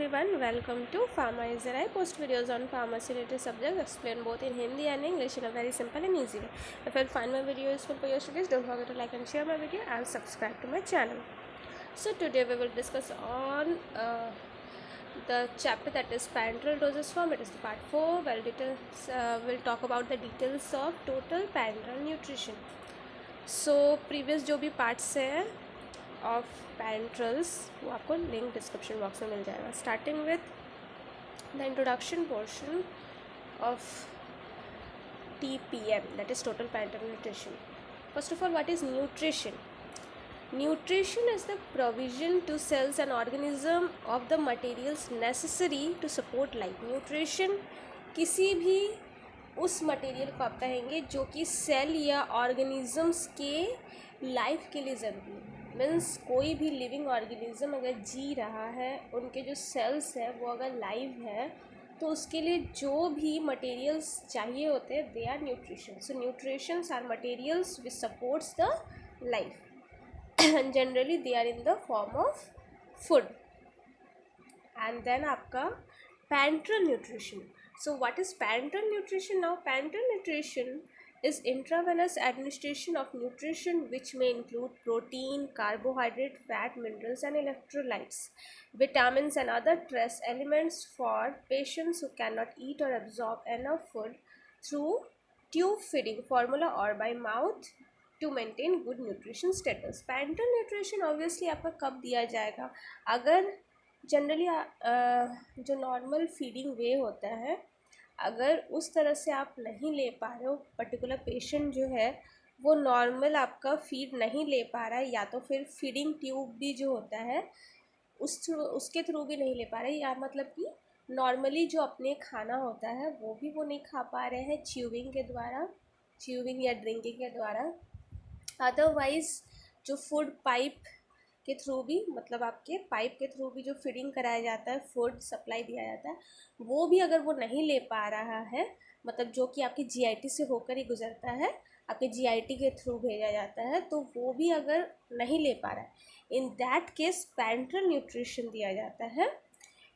everyone, welcome to Pharma User. I post videos on pharmacy related subjects, explain both in Hindi and English in a very simple and easy way. If you find my video useful for your studies, don't forget to like and share my video and subscribe to my channel. So today we will discuss on the chapter that is parenteral dosage form. It is the part 4. We'll talk about the details of total parenteral nutrition. So previous जो भी parts है of पैरेंट्रल्स वो आपको link description box में मिल जाएगा. Starting with the introduction portion of TPN, that is total parenteral nutrition. First of all, what is nutrition? Nutrition is the provision to cells and organism of the materials necessary to support life. Nutrition किसी भी उस material को आप कहेंगे जो कि cell या organisms के लाइफ के लिए ज़रूरी है. मीन्स कोई भी लिविंग ऑर्गेनिज्म अगर जी रहा है, उनके जो सेल्स हैं वो अगर लाइव है, तो उसके लिए जो भी मटेरियल्स चाहिए होते हैं they are nutrition. So nutritions are materials which supports the life and generally they are in the form of food. And then आपका parenteral nutrition. So what is parenteral nutrition? Now parenteral nutrition is intravenous administration of nutrition which may include protein, carbohydrate, fat, minerals and electrolytes, vitamins and other trace elements for patients who cannot eat or absorb enough food through tube feeding formula or by mouth to maintain good nutrition status. Parenteral nutrition obviously आपका कब दिया जाएगा? अगर generally जो normal feeding वे होता है, अगर उस तरह से आप नहीं ले पा रहे हो, पर्टिकुलर पेशेंट जो है वो नॉर्मल आपका फीड नहीं ले पा रहा है, या तो फिर फीडिंग ट्यूब भी जो होता है उसके थ्रू भी नहीं ले पा रहे, या मतलब कि नॉर्मली जो अपने खाना होता है वो भी वो नहीं खा पा रहे हैं च्यूविंग या ड्रिंकिंग के द्वारा. अदरवाइज़ जो फूड पाइप के थ्रू भी, मतलब आपके पाइप के थ्रू भी जो फीडिंग कराया जाता है, फूड सप्लाई दिया जाता है, वो भी अगर वो नहीं ले पा रहा है, मतलब जो कि आपकी GIT से होकर ही गुजरता है, आपके GIT के थ्रू भेजा जाता है, तो वो भी अगर नहीं ले पा रहा है, in that case parental nutrition दिया जाता है.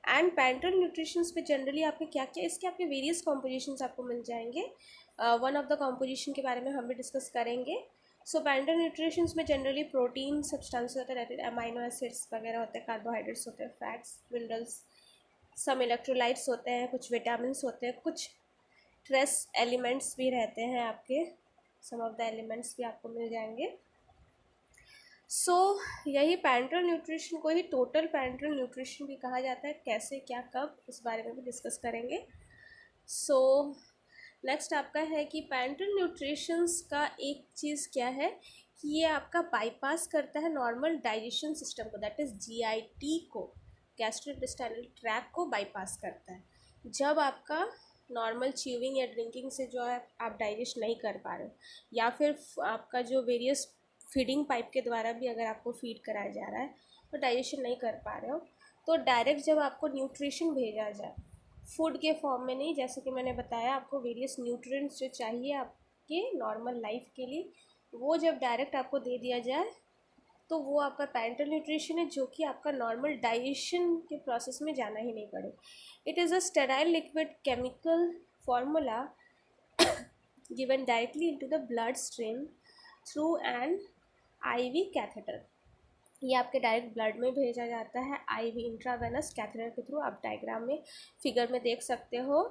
एंड पैरेंटल न्यूट्रिशंस पे जनरली आपके क्या क्या इसके आपके वेरियस कॉम्पोजिशंस आपको मिल जाएंगे. वन ऑफ द कॉम्पोजिशन के बारे में हम भी डिस्कस करेंगे. सो पैरेंटल न्यूट्रिशंस में जनरली प्रोटीन सब्सटेंस होते रहते हैं, अमाइनो एसिड्स वगैरह होते हैं, कार्बोहाइड्रेट्स होते हैं, फैट्स, मिनरल्स, सम इलेक्ट्रोलाइट्स होते हैं, कुछ विटामिन्स होते हैं, कुछ ट्रेस एलिमेंट्स भी रहते हैं आपके, सम ऑफ द एलिमेंट्स भी आपको मिल जाएंगे. सो यही पैरेंटल न्यूट्रिशन को ही टोटल पैरेंटल न्यूट्रिशन भी कहा जाता है. कैसे, क्या, कब, इस बारे में भी डिस्कस करेंगे. सो नेक्स्ट आपका है कि पैरेंटल न्यूट्रिशंस का एक चीज़ क्या है कि ये आपका बाईपास करता है नॉर्मल डाइजेशन सिस्टम को, दैट इज़ GIT को, गैस्ट्रोइंटेस्टाइनल ट्रैक्ट को बाईपास करता है. जब आपका नॉर्मल च्यूविंग या ड्रिंकिंग से जो है आप डाइजेस्ट नहीं कर पा रहे हो, या फिर आपका जो वेरियस फीडिंग पाइप के द्वारा भी अगर आपको फीड कराया जा रहा है तो डाइजेशन नहीं कर पा रहे हो, तो डायरेक्ट जब आपको न्यूट्रिशन भेजा जाए फूड के फॉर्म में नहीं, जैसे कि मैंने बताया आपको वेरियस न्यूट्रिएंट्स जो चाहिए आपके नॉर्मल लाइफ के लिए, वो जब डायरेक्ट आपको दे दिया जाए तो वो आपका पैरेंटल न्यूट्रिशन है, जो कि आपका नॉर्मल डाइजेशन के प्रोसेस में जाना ही नहीं पड़े. It is a sterile liquid chemical formula given directly into the blood stream through an IV catheter. ये आपके डायरेक्ट ब्लड में भेजा जाता है IV इंट्रावेनस कैथेटर के थ्रू. आप डायग्राम में फिगर में देख सकते हो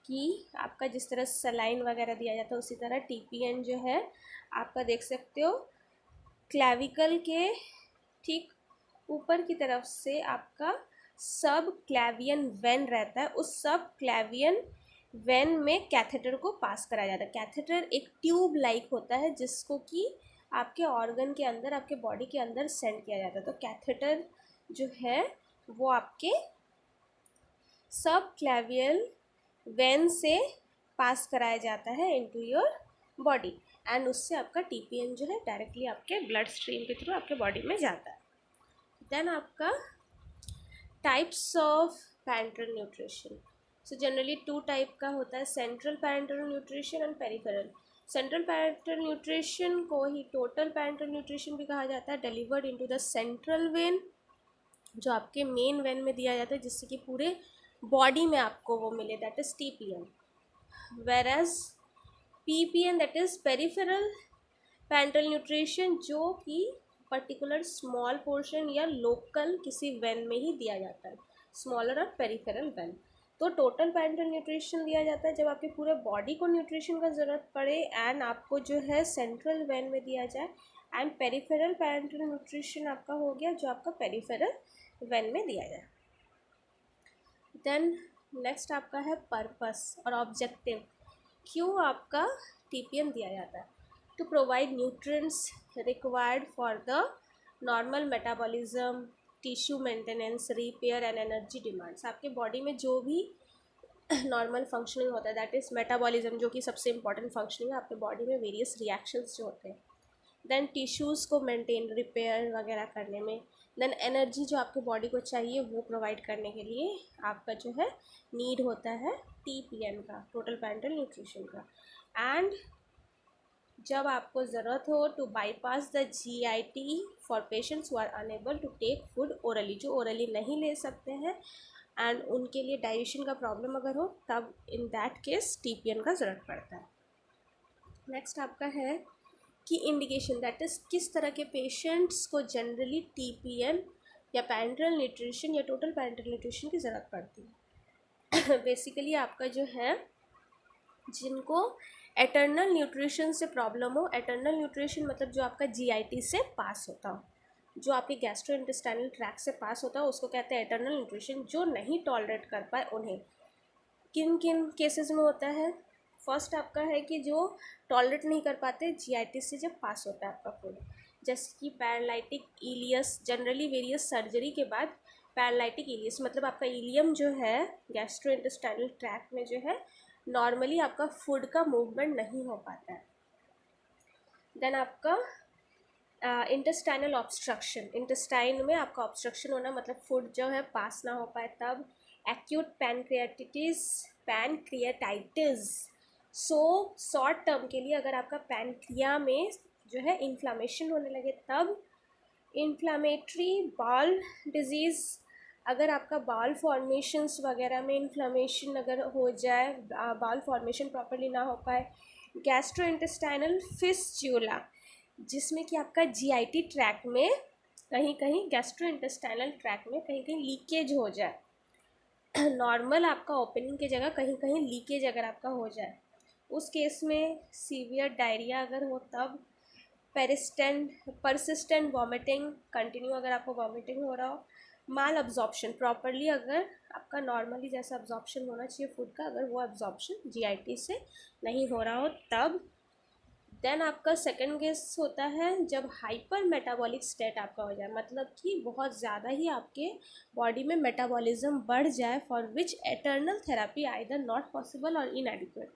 कि आपका जिस तरह सलाइन वगैरह दिया जाता है, उसी तरह TPN जो है आपका देख सकते हो क्लैविकल के ठीक ऊपर की तरफ से आपका सब क्लैवियन वेन रहता है, उस सब क्लैवियन वेन में कैथेटर को पास कराया जाता है. कैथेटर एक ट्यूब लाइक होता है जिसको कि आपके ऑर्गन के अंदर, आपके बॉडी के अंदर सेंड किया जाता है. तो कैथेटर जो है वो आपके सब क्लैवियल वेन से पास कराया जाता है इनटू योर बॉडी, एंड उससे आपका TPN जो है डायरेक्टली आपके ब्लड स्ट्रीम के थ्रू आपके बॉडी में जाता है. देन आपका types of parental nutrition. So generally 2 type का होता है, central parental nutrition and peripheral. Central parental nutrition को ही टोटल पैरेंटल न्यूट्रिशन भी कहा जाता है. Delivered into the central vein जो आपके मेन वेन में दिया जाता है जिससे कि पूरे बॉडी में आपको वो मिले, that is TPN. Whereas PPN that is peripheral parenteral nutrition, जो कि पर्टिकुलर स्मॉल पोर्शन या लोकल किसी वेन में ही दिया जाता है, स्मॉलर और पेरिफेरल वेन. तो टोटल पैरेंटल न्यूट्रिशन दिया जाता है जब आपके पूरे बॉडी को न्यूट्रिशन का ज़रूरत पड़े एंड आपको जो है सेंट्रल वेन में दिया जाए. एंड पेरिफेरल पैरेंटल न्यूट्रिशन आपका हो गया जो आपका पेरिफेरल वेन में दिया जाए. देन नेक्स्ट आपका है पर्पस और ऑब्जेक्टिव. क्यों आपका TPN दिया जाता है? To provide nutrients required for the normal metabolism, tissue maintenance, repair and energy demands. आपके बॉडी में जो भी नॉर्मल फंक्शनिंग होता है दैट इज़ मेटाबॉलिज्म, जो कि सबसे इंपॉर्टेंट फंक्शनिंग है आपके बॉडी में, वेरियस रिएक्शंस जो होते हैं. देन टिश्यूज़ को मेंटेन, रिपेयर वगैरह करने में. देन एनर्जी जो आपके बॉडी को चाहिए वो प्रोवाइड करने के लिए आपका जो है नीड होता है TPN का, टोटल पैरेंटल न्यूट्रिशन का. एंड जब आपको ज़रूरत हो to bypass the GIT for patients who are unable to take food orally, जो ओरली नहीं ले सकते हैं एंड उनके लिए डाइजेशन का प्रॉब्लम अगर हो तब इन दैट केस TPN का ज़रूरत पड़ता है. नेक्स्ट आपका है कि इंडिकेशन, दैट इज़ किस तरह के पेशेंट्स को जनरली TPN या पैरेंटल न्यूट्रिशन या टोटल पैरेंटल न्यूट्रिशन की ज़रूरत पड़ती है. बेसिकली आपका जो है जिनको एटर्नल न्यूट्रिशन से प्रॉब्लम हो, एटर्नल न्यूट्रिशन मतलब जो आपका GIT से पास होता हो, जो आपके गैस्ट्रोइंटेस्टाइनल ट्रैक से पास होता है उसको कहते हैं एटर्नल न्यूट्रिशन. जो नहीं टॉलरेट कर पाए उन्हें किन किन केसेस में होता है? फर्स्ट आपका है कि जो टॉलरेट नहीं कर पाते GIT से जब पास होता है आपका फूड, जैसे कि paralytic ileus. Generally various surgery के बाद पैरालाइटिक इलियस मतलब आपका इलियम जो है गैस्ट्रोइंटेस्टाइनल ट्रैक में जो है नॉर्मली आपका फूड का मूवमेंट नहीं हो पाता है. देन आपका इंटेस्टाइनल ऑब्स्ट्रक्शन, इंटेस्टाइन में आपका ऑब्स्ट्रक्शन होना मतलब फूड जो है पास ना हो पाए तब. Acute pancreatitis. So short term के लिए अगर आपका पैनक्रिया में जो है इन्फ्लामेशन होने लगे तब. इन्फ्लामेटरी बाउल डिजीज़, अगर आपका बाउल फॉर्मेशंस वगैरह में इन्फ्लामेशन अगर हो जाए, बाउल फॉर्मेशन प्रॉपर्ली ना हो पाए. गैस्ट्रोइंटेस्टाइनल फिस्चूला, जिसमें कि आपका GIT ट्रैक में कहीं कहीं गैस्ट्रोइंटेस्टाइनल ट्रैक में कहीं कहीं लीकेज हो जाए. नॉर्मल आपका ओपनिंग की जगह कहीं कहीं लीकेज अगर आपका हो जाए उस केस में. सीवियर डायरिया अगर हो तब. परसिस्टेंट वॉमिटिंग, कंटिन्यू अगर आपको वॉमिटिंग हो रहा हो. माल अब्जॉर्प्शन, प्रॉपरली अगर आपका नॉर्मली जैसा अब्जॉर्प्शन होना चाहिए फूड का अगर वो अब्जॉर्प्शन GIT से नहीं हो रहा हो तब. देन आपका सेकंड केस होता है जब हाइपर मेटाबॉलिक स्टेट आपका हो जाए, मतलब कि बहुत ज़्यादा ही आपके बॉडी में मेटाबॉलिज्म बढ़ जाए for which eternal therapy either not possible और इनएडिक्वेट.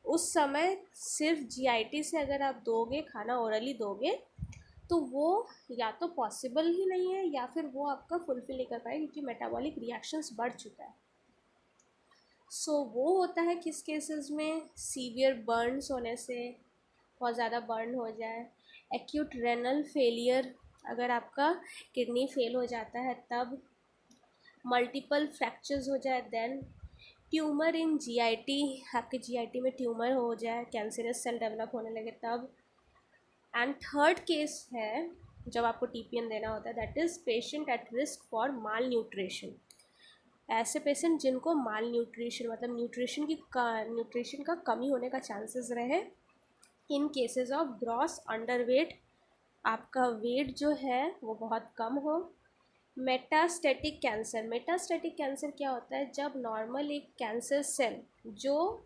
उस समय सिर्फ GIT से अगर आप दोगे, खाना ओरली दोगे तो वो या तो पॉसिबल ही नहीं है या फिर वो आपका फुलफिल नहीं कर पाएगा क्योंकि मेटाबॉलिक रिएक्शंस बढ़ चुका है. सो वो होता है किस केसेस में? सीवियर बर्न्स होने से, बहुत ज़्यादा बर्न हो जाए. एक्यूट रेनल फेलियर, अगर आपका किडनी फेल हो जाता है तब. मल्टीपल फ्रैक्चर्स हो जाए. देन ट्यूमर इन GIT, आपके GIT में ट्यूमर हो जाए, कैंसरस सेल डेवलप होने लगे तब. एंड थर्ड केस है जब आपको TPN देना होता है that is patient at risk for mall nutrition. ऐसे पेशेंट जिनको माल न्यूट्रिशन मतलब न्यूट्रिशन का कमी होने का चांसेस रहे. इन केसेस ऑफ ग्रॉस अंडरवेट, आपका वेट जो है वो बहुत कम हो. मेटास्टेटिक कैंसर, मेटास्टेटिक कैंसर क्या होता है? जब नॉर्मल एक कैंसर सेल जो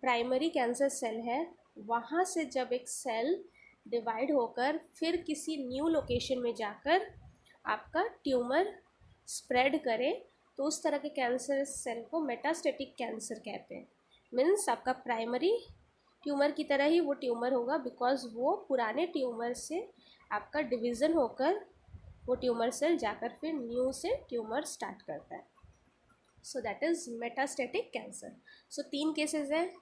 प्राइमरी कैंसर सेल है वहाँ से जब एक सेल डिवाइड होकर फिर किसी न्यू लोकेशन में जाकर आपका ट्यूमर स्प्रेड करे तो उस तरह के कैंसर सेल को मेटास्टेटिक कैंसर कहते हैं. मीन्स आपका प्राइमरी ट्यूमर की तरह ही वो ट्यूमर होगा बिकॉज वो पुराने ट्यूमर से आपका डिवीज़न होकर वो ट्यूमर सेल जाकर फिर न्यू से ट्यूमर स्टार्ट करता है. So that is metastatic cancer. So 3 cases हैं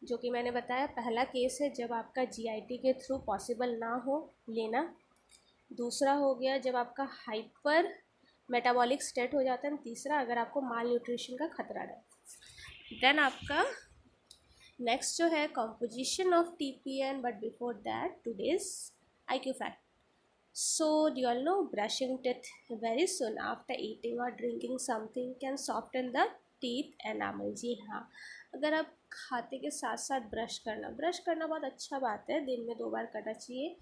जो कि मैंने बताया. पहला केस है जब आपका GIT के थ्रू पॉसिबल ना हो लेना. दूसरा हो गया जब आपका हाइपर मेटाबॉलिक स्टेट हो जाता है। तीसरा, अगर आपको माल न्यूट्रिशन का खतरा रहे। देन आपका नेक्स्ट जो है composition of TPN, but before that today's IQ fact. So, do you all know brushing teeth very soon after eating or drinking something can soften the teeth enamel? जी हाँ, अगर आप खाते के साथ साथ ब्रश करना बहुत अच्छा बात है। दिन में 2 बार करना चाहिए,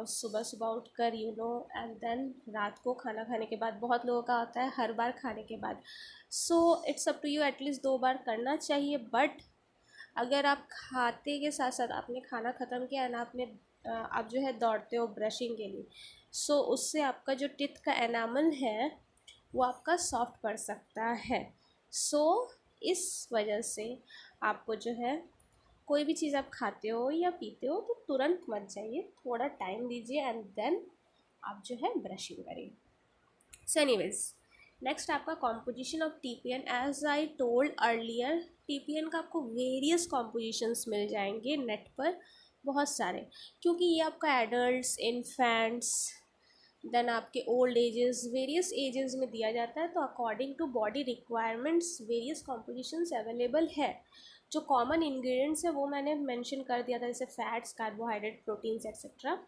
सुबह सुबह उठकर एंड देन रात को खाना खाने के बाद। बहुत लोगों का होता है हर बार खाने के बाद। So it's up to you, at least 2 बार करना चाहिए। बट अगर आप खाते के साथ साथ आपने खाना ख़त्म किया एंड आप जो है दौड़ते हो ब्रशिंग के लिए, सो उससे आपका जो टिथ का एनामल है वो आपका सॉफ्ट पड़ सकता है। सो इस वजह से आपको जो है कोई भी चीज़ आप खाते हो या पीते हो तो तुरंत मत जाइए, थोड़ा टाइम दीजिए एंड देन आप जो है ब्रशिंग करिए। सो एनीवेज, नेक्स्ट आपका composition of TPN. As I told earlier, TPN का आपको वेरियस कॉम्पोजिशंस मिल जाएंगे नेट पर, बहुत सारे, क्योंकि ये आपका एडल्ट्स, इन्फेंट्स, देन आपके ओल्ड एजेस, वेरियस एजेस में दिया जाता है। तो according to body requirements various compositions available है। जो कॉमन इंग्रेडिएंट्स है वो मैंने मेंशन कर दिया था, जैसे फैट्स, कार्बोहाइड्रेट, प्रोटीन्स एक्सेट्रा,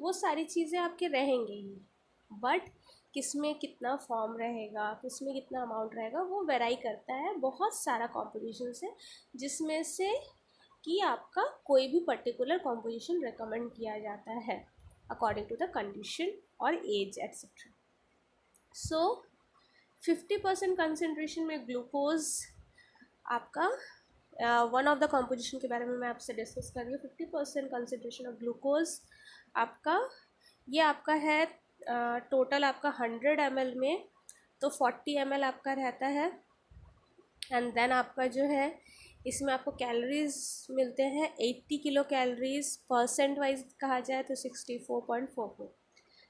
वो सारी चीज़ें आपके रहेंगे ही। बट किसमें कितना फॉर्म रहेगा, किसमें कितना अमाउंट रहेगा, वो वेराई करता है। बहुत सारा कॉम्पोजिशंस है जिसमें से कि आपका कोई भी पर्टिकुलर कॉम्पोजिशन रिकमेंड किया जाता है अकॉर्डिंग टू द कंडीशन और एज एक्सेट्रा। सो 50% कंसनट्रेशन में ग्लूकोज आपका वन ऑफ द कॉम्पोजिशन के बारे में मैं आपसे डिस्कस कर रही हूँ। 50% कंसनट्रेशन ऑफ ग्लूकोज आपका, ये आपका है टोटल आपका 100 ml में, तो 40 ml आपका रहता है। एंड देन आपका जो है इसमें आपको कैलोरीज मिलते हैं 80 किलो कैलोरीज, परसेंट वाइज कहा जाए तो 64.44।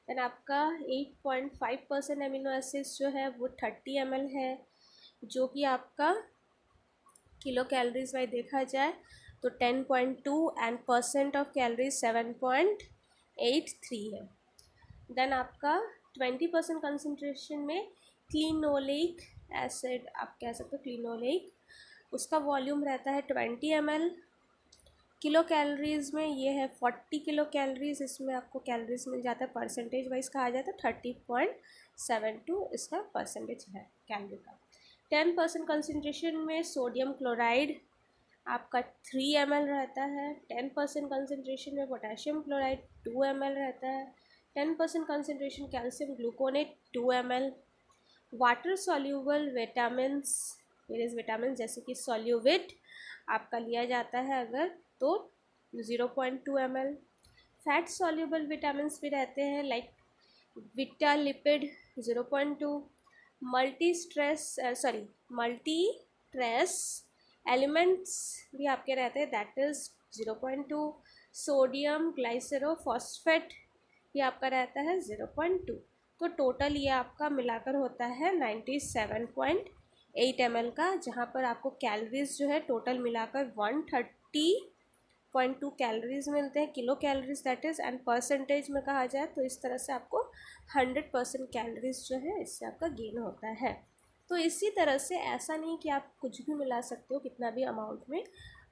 देन आपका 8.5% एमिनो एसिड्स जो है वो 30 ml है, जो कि आपका किलो कैलोरीज वाइज देखा जाए तो 10.2 एंड परसेंट ऑफ कैलोरीज 7.83 है। देन आपका 20% कंसनट्रेशन में क्लिनोलेइक एसिड, आप कह सकते हो क्लिनोलेइक, उसका वॉल्यूम रहता है 20 ml। किलो कैलोरीज़ में ये है 40 किलो कैलोरीज़, इसमें आपको कैलोरीज मिल जाता है, परसेंटेज वाइज कहा जाए तो 30.72 इसका परसेंटेज है कैलोरी का। 10% कंसनट्रेशन में सोडियम क्लोराइड आपका 3 ml रहता है। 10% कंसनट्रेशन में पोटेशियम क्लोराइड 2 ml रहता है। 10% concentration calcium gluconate 2 ml। Water soluble vitamins, various vitamin जैसे कि सोल्यूविट आपका लिया जाता है अगर तो 0.2 ml। फैट सॉल्यूबल विटामिन्स भी रहते हैं लाइक विटा लिपिड 0.2। मल्टी ट्रेस एलिमेंट्स भी आपके रहते हैं, दैट इज़ 0.2। सोडियम ग्लाइसरोफॉस्फेट भी आपका रहता है 0.2। तो टोटल ये आपका मिलाकर होता है 97.8 ml का, जहाँ पर आपको कैलोरीज जो है टोटल मिलाकर 130.2 कैलोरीज मिलते हैं, kilo calories that is. And percentage में कहा जाए तो इस तरह से आपको 100% कैलोरीज जो है इससे आपका गेन होता है। तो इसी तरह से ऐसा नहीं कि आप कुछ भी मिला सकते हो कितना भी अमाउंट में,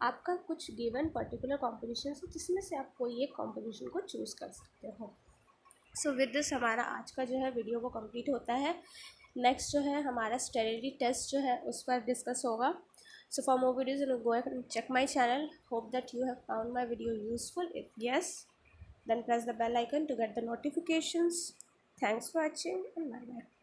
आपका कुछ गिवन पर्टिकुलर कॉम्पोजिशन है जिसमें से आप कोई एक कॉम्पोजिशन को चूज़ कर सकते हो। सो विद दिस हमारा आज का जो है वीडियो वो कंप्लीट होता है। नेक्स्ट जो है हमारा स्टेरिलिटी टेस्ट जो है उस पर डिस्कस होगा। So for more videos go and check my channel. Hope that you have found my video useful. If yes, then press the bell icon to get the notifications. Thanks for watching and bye bye.